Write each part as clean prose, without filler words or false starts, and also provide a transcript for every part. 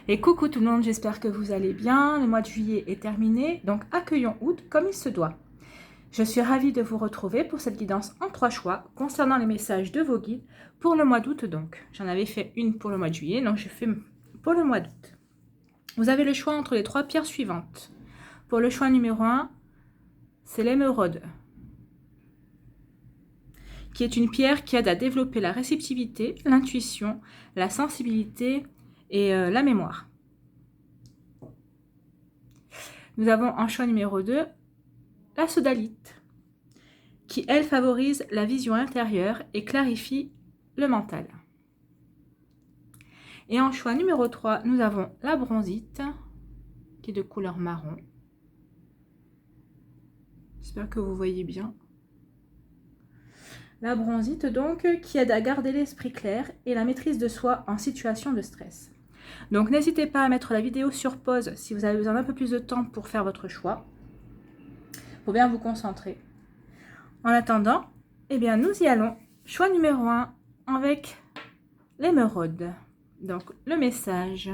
Et coucou tout le monde, j'espère que vous allez bien. Le mois de juillet est terminé, donc accueillons août comme il se doit. Je suis ravie de vous retrouver pour cette guidance en 3 choix concernant les messages de vos guides pour le mois d'août donc. J'en avais fait une pour le mois de juillet, donc je fais pour le mois d'août. Vous avez le choix entre les 3 pierres suivantes. Pour le choix numéro 1, c'est l'émeraude, qui est une pierre qui aide à développer la réceptivité, l'intuition, la sensibilité et la mémoire. Nous avons en choix numéro 2, la sodalite, qui elle favorise la vision intérieure et clarifie le mental. Et en choix numéro 3, nous avons la bronzite, qui est de couleur marron. J'espère que vous voyez bien. La bronzite donc, qui aide à garder l'esprit clair et la maîtrise de soi en situation de stress. Donc n'hésitez pas à mettre la vidéo sur pause si vous avez besoin d'un peu plus de temps pour faire votre choix, pour bien vous concentrer. En attendant, eh bien nous y allons. Choix numéro 1 avec l'émeraude. Donc le message.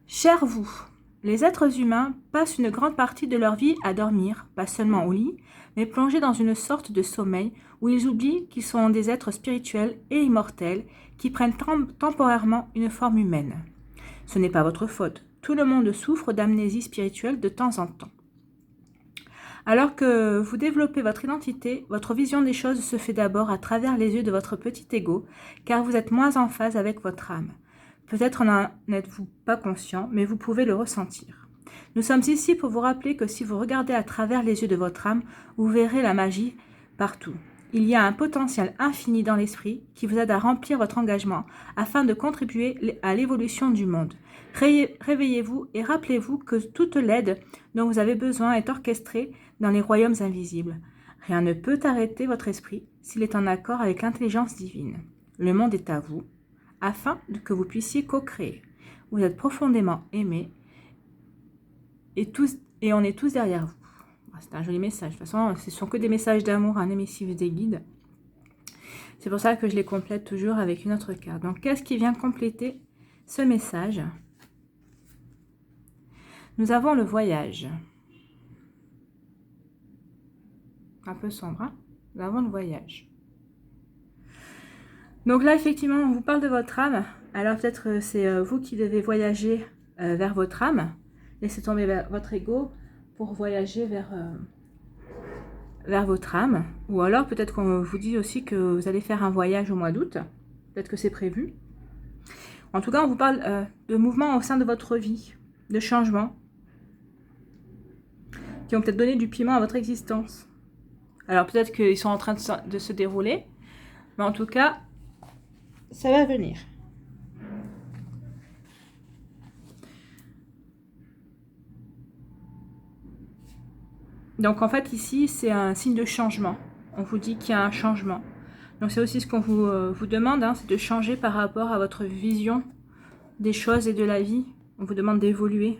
Chers vous, les êtres humains passent une grande partie de leur vie à dormir, pas seulement au lit, mais plongés dans une sorte de sommeil où ils oublient qu'ils sont des êtres spirituels et immortels qui prennent temporairement une forme humaine. Ce n'est pas votre faute. Tout le monde souffre d'amnésie spirituelle de temps en temps. Alors que vous développez votre identité, votre vision des choses se fait d'abord à travers les yeux de votre petit ego, car vous êtes moins en phase avec votre âme. Peut-être n'en êtes-vous pas conscient, mais vous pouvez le ressentir. Nous sommes ici pour vous rappeler que si vous regardez à travers les yeux de votre âme, vous verrez la magie partout. Il y a un potentiel infini dans l'esprit qui vous aide à remplir votre engagement afin de contribuer à l'évolution du monde. Réveillez-vous et rappelez-vous que toute l'aide dont vous avez besoin est orchestrée dans les royaumes invisibles. Rien ne peut arrêter votre esprit s'il est en accord avec l'intelligence divine. Le monde est à vous, afin que vous puissiez co-créer. Vous êtes profondément aimés et on est tous derrière vous. C'est un joli message. De toute façon, ce ne sont que des messages d'amour, un émissif des guides. C'est pour ça que je les complète toujours avec une autre carte. Donc, qu'est-ce qui vient compléter ce message? Nous avons le voyage. Un peu sombre, hein? Nous avons le voyage. Donc là, effectivement, on vous parle de votre âme. Alors peut-être c'est vous qui devez voyager vers votre âme. Laissez tomber votre ego pour voyager vers votre âme. Ou alors peut-être qu'on vous dit aussi que vous allez faire un voyage au mois d'août. Peut-être que c'est prévu. En tout cas, on vous parle de mouvements au sein de votre vie, de changements qui ont peut-être donné du piment à votre existence. Alors peut-être qu'ils sont en train de se dérouler, mais en tout cas, ça va venir. Donc en fait ici, c'est un signe de changement. On vous dit qu'il y a un changement. Donc c'est aussi ce qu'on vous demande, hein, c'est de changer par rapport à votre vision des choses et de la vie. On vous demande d'évoluer.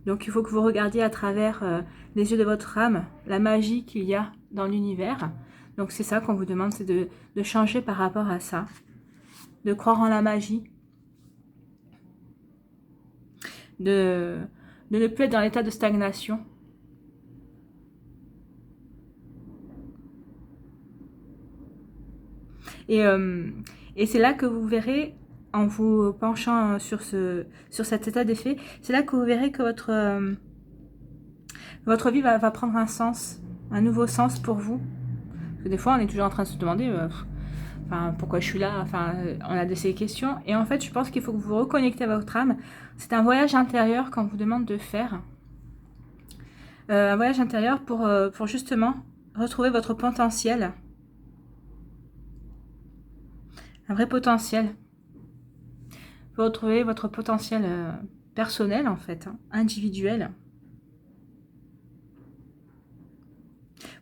Donc il faut que vous regardiez à travers les yeux de votre âme la magie qu'il y a dans l'univers. Donc c'est ça qu'on vous demande, c'est de changer par rapport à ça. De croire en la magie. De ne plus être dans l'état de stagnation. Et c'est là que vous verrez, en vous penchant sur cet état d'effet, c'est là que vous verrez que votre vie va prendre un sens, un nouveau sens pour vous. Parce que des fois, on est toujours en train de se demander pourquoi je suis là, on a de ces questions. Et en fait, je pense qu'il faut que vous vous reconnectez à votre âme. C'est un voyage intérieur qu'on vous demande de faire. Un voyage intérieur pour justement retrouver votre potentiel. Un vrai potentiel. Vous retrouvez votre potentiel personnel, en fait, hein, individuel.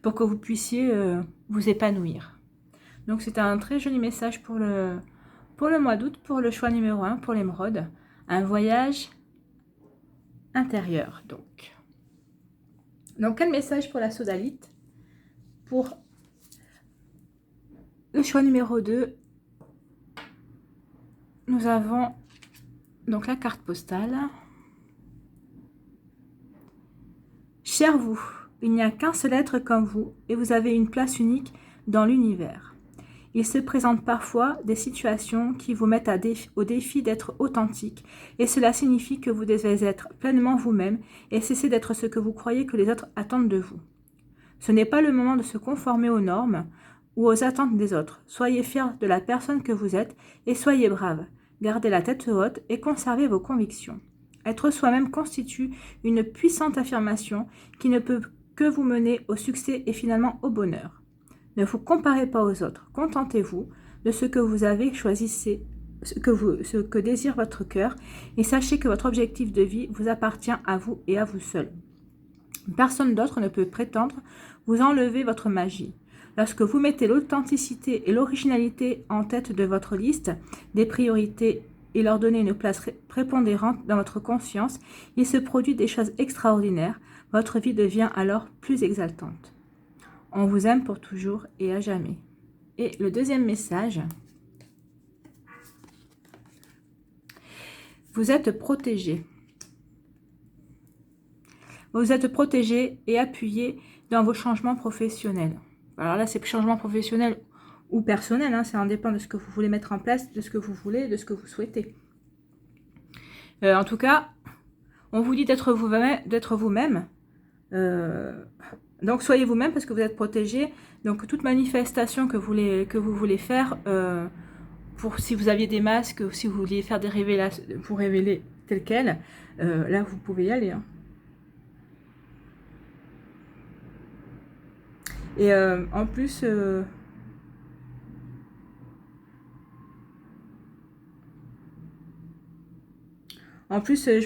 Pour que vous puissiez vous épanouir. Donc, c'est un très joli message pour le mois d'août, pour le choix numéro 1, pour l'émeraude. Un voyage intérieur, donc, quel message pour la sodalite? Pour le choix numéro 2, nous avons donc la carte postale. Cher vous, il n'y a qu'un seul être comme vous et vous avez une place unique dans l'univers. Il se présente parfois des situations qui vous mettent au défi d'être authentique et cela signifie que vous devez être pleinement vous-même et cesser d'être ce que vous croyez que les autres attendent de vous. Ce n'est pas le moment de se conformer aux normes ou aux attentes des autres. Soyez fiers de la personne que vous êtes et soyez brave. Gardez la tête haute et conservez vos convictions. Être soi-même constitue une puissante affirmation qui ne peut que vous mener au succès et finalement au bonheur. Ne vous comparez pas aux autres, contentez-vous de ce que vous avez, choisissez ce que désire votre cœur et sachez que votre objectif de vie vous appartient à vous et à vous seul. Personne d'autre ne peut prétendre vous enlever votre magie. Lorsque vous mettez l'authenticité et l'originalité en tête de votre liste des priorités et leur donnez une place prépondérante dans votre conscience, il se produit des choses extraordinaires. Votre vie devient alors plus exaltante. On vous aime pour toujours et à jamais. Et le deuxième message, vous êtes protégé. Vous êtes protégé et appuyé dans vos changements professionnels. Alors là, c'est changement professionnel ou personnel, hein, ça en dépend de ce que vous voulez mettre en place, de ce que vous voulez, de ce que vous souhaitez. En tout cas, on vous dit d'être vous-même. Donc soyez vous-même parce que vous êtes protégé. Donc toute manifestation que vous voulez faire, pour si vous aviez des masques, si vous vouliez faire des révélations, pour révéler tel quel, là vous pouvez y aller. Hein. Et en plus, je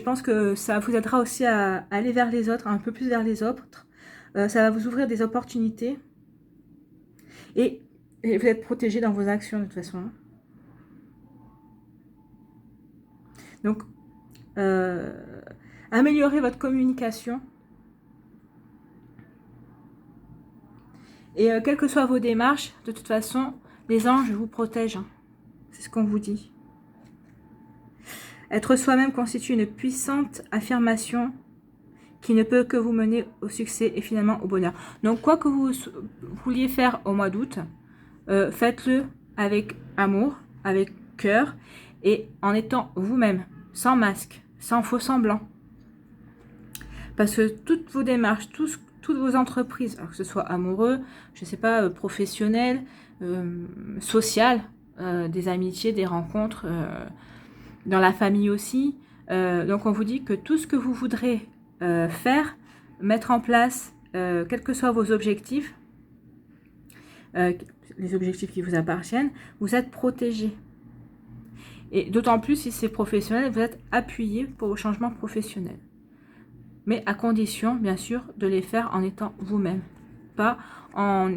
pense que ça vous aidera aussi à aller vers les autres, un peu plus vers les autres. Ça va vous ouvrir des opportunités. Et vous êtes protégé dans vos actions de toute façon. Donc, améliorez votre communication. Et quelles que soient vos démarches, de toute façon, les anges vous protègent. Hein. C'est ce qu'on vous dit. Être soi-même constitue une puissante affirmation qui ne peut que vous mener au succès et finalement au bonheur. Donc, quoi que vous vouliez faire au mois d'août, faites-le avec amour, avec cœur et en étant vous-même, sans masque, sans faux semblant. Parce que toutes vos démarches, toutes vos entreprises, alors que ce soit amoureux, je ne sais pas, professionnel, social, des amitiés, des rencontres, dans la famille aussi. Donc on vous dit que tout ce que vous voudrez faire, mettre en place, quels que soient vos objectifs, les objectifs qui vous appartiennent, vous êtes protégé. Et d'autant plus si c'est professionnel, vous êtes appuyé pour vos changements professionnels. Mais à condition, bien sûr, de les faire en étant vous-même. Pas en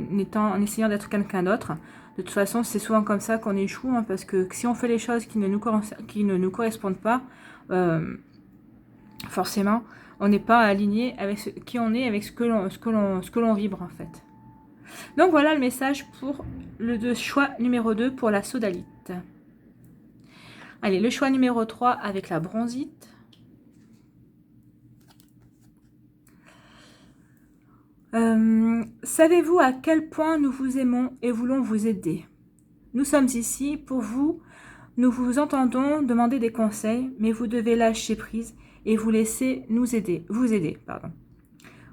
essayant d'être quelqu'un d'autre. De toute façon, c'est souvent comme ça qu'on échoue, hein, parce que si on fait les choses qui ne nous correspondent pas, forcément, on n'est pas aligné avec qui on est, avec ce que l'on vibre, en fait. Donc voilà le message pour le choix numéro 2 pour la sodalite. Allez, le choix numéro 3 avec la bronzite. Savez-vous à quel point nous vous aimons et voulons vous aider? Nous sommes ici pour vous. Nous vous entendons demander des conseils, mais vous devez lâcher prise et vous laisser vous aider.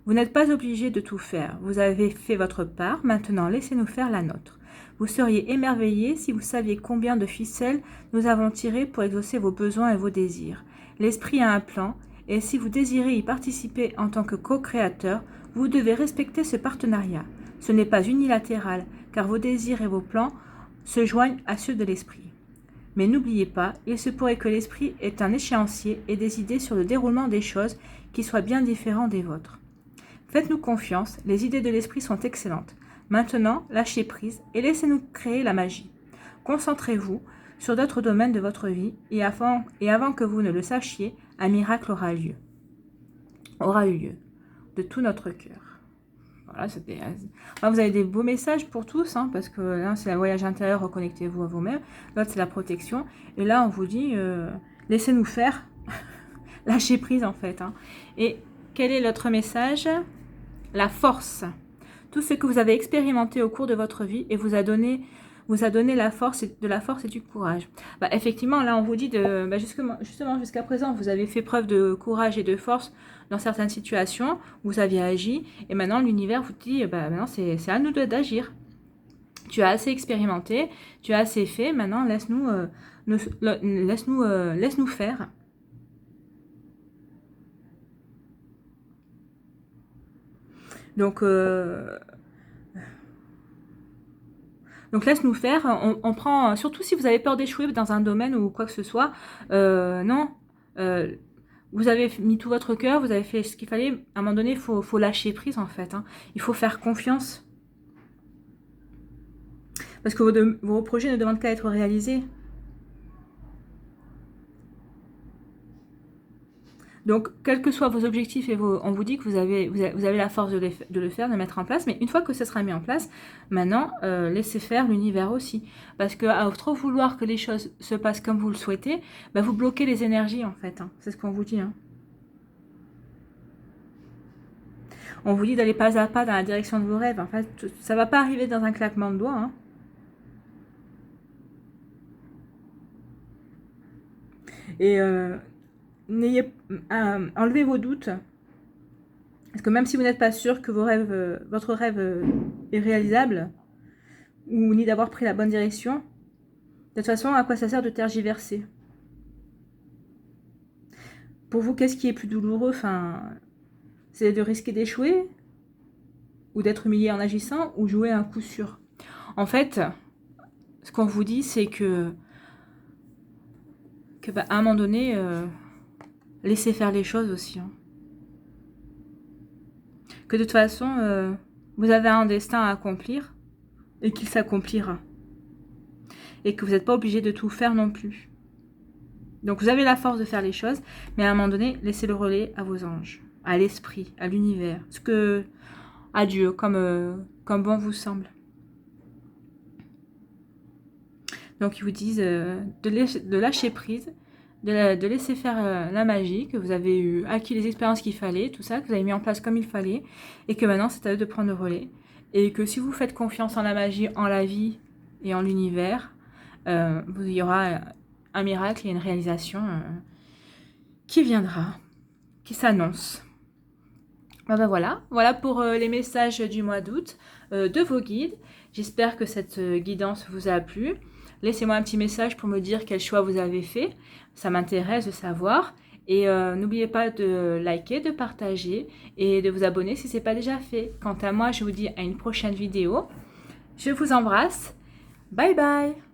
Vous n'êtes pas obligé de tout faire. Vous avez fait votre part. Maintenant, laissez-nous faire la nôtre. Vous seriez émerveillés si vous saviez combien de ficelles nous avons tirées pour exaucer vos besoins et vos désirs. L'esprit a un plan, et si vous désirez y participer en tant que co-créateur, vous devez respecter ce partenariat. Ce n'est pas unilatéral, car vos désirs et vos plans se joignent à ceux de l'esprit. Mais n'oubliez pas, il se pourrait que l'esprit ait un échéancier et des idées sur le déroulement des choses qui soient bien différents des vôtres. Faites-nous confiance, les idées de l'esprit sont excellentes. Maintenant, lâchez prise et laissez-nous créer la magie. Concentrez-vous sur d'autres domaines de votre vie et avant que vous ne le sachiez, un miracle aura eu lieu de tout notre cœur. voilà, vous avez des beaux messages pour tous, hein, parce que là, c'est le voyage intérieur, reconnectez-vous à vous-même. L'autre, c'est la protection. Et là, on vous dit, laissez-nous faire. Lâchez prise, en fait. Hein. Et quel est l'autre message? La force. Tout ce que vous avez expérimenté au cours de votre vie et vous a donné la force, de la force et du courage. Bah, effectivement, là, on vous dit justement, jusqu'à présent, vous avez fait preuve de courage et de force dans certaines situations, vous aviez agi, et maintenant, l'univers vous dit, maintenant, c'est à nous d'agir. Tu as assez expérimenté, tu as assez fait, maintenant, laisse-nous faire. Donc laisse-nous faire, on prend, surtout si vous avez peur d'échouer dans un domaine ou quoi que ce soit, non, vous avez mis tout votre cœur, vous avez fait ce qu'il fallait, à un moment donné, il faut lâcher prise en fait, hein. Il faut faire confiance. Parce que vos projets ne demandent qu'à être réalisés. Donc, quels que soient vos objectifs, on vous dit que vous avez la force de le faire, de le mettre en place. Mais une fois que ce sera mis en place, maintenant, laissez faire l'univers aussi. Parce qu'à trop vouloir que les choses se passent comme vous le souhaitez, vous bloquez les énergies, en fait. Hein. C'est ce qu'on vous dit. Hein. On vous dit d'aller pas à pas dans la direction de vos rêves. En fait, ça ne va pas arriver dans un claquement de doigts. Hein. Et... enlevez vos doutes, parce que même si vous n'êtes pas sûr que votre rêve est réalisable, ou ni d'avoir pris la bonne direction, de toute façon, à quoi ça sert de tergiverser? Pour vous, qu'est-ce qui est plus douloureux? C'est de risquer d'échouer, ou d'être humilié en agissant, ou jouer un coup sûr? En fait, ce qu'on vous dit, c'est que à un moment donné, laissez faire les choses aussi. Hein. Que de toute façon, vous avez un destin à accomplir et qu'il s'accomplira. Et que vous n'êtes pas obligé de tout faire non plus. Donc vous avez la force de faire les choses, mais à un moment donné, laissez le relais à vos anges, à l'esprit, à l'univers, à Dieu, comme bon vous semble. Donc ils vous disent de lâcher prise, de laisser faire la magie, que vous avez acquis les expériences qu'il fallait, tout ça, que vous avez mis en place comme il fallait, et que maintenant c'est à eux de prendre le relais. Et que si vous faites confiance en la magie, en la vie et en l'univers, il y aura un miracle et une réalisation qui viendra, qui s'annonce. Voilà pour les messages du mois d'août de vos guides. J'espère que cette guidance vous a plu. Laissez-moi un petit message pour me dire quel choix vous avez fait. Ça m'intéresse de savoir. Et n'oubliez pas de liker, de partager et de vous abonner si ce n'est pas déjà fait. Quant à moi, je vous dis à une prochaine vidéo. Je vous embrasse. Bye bye.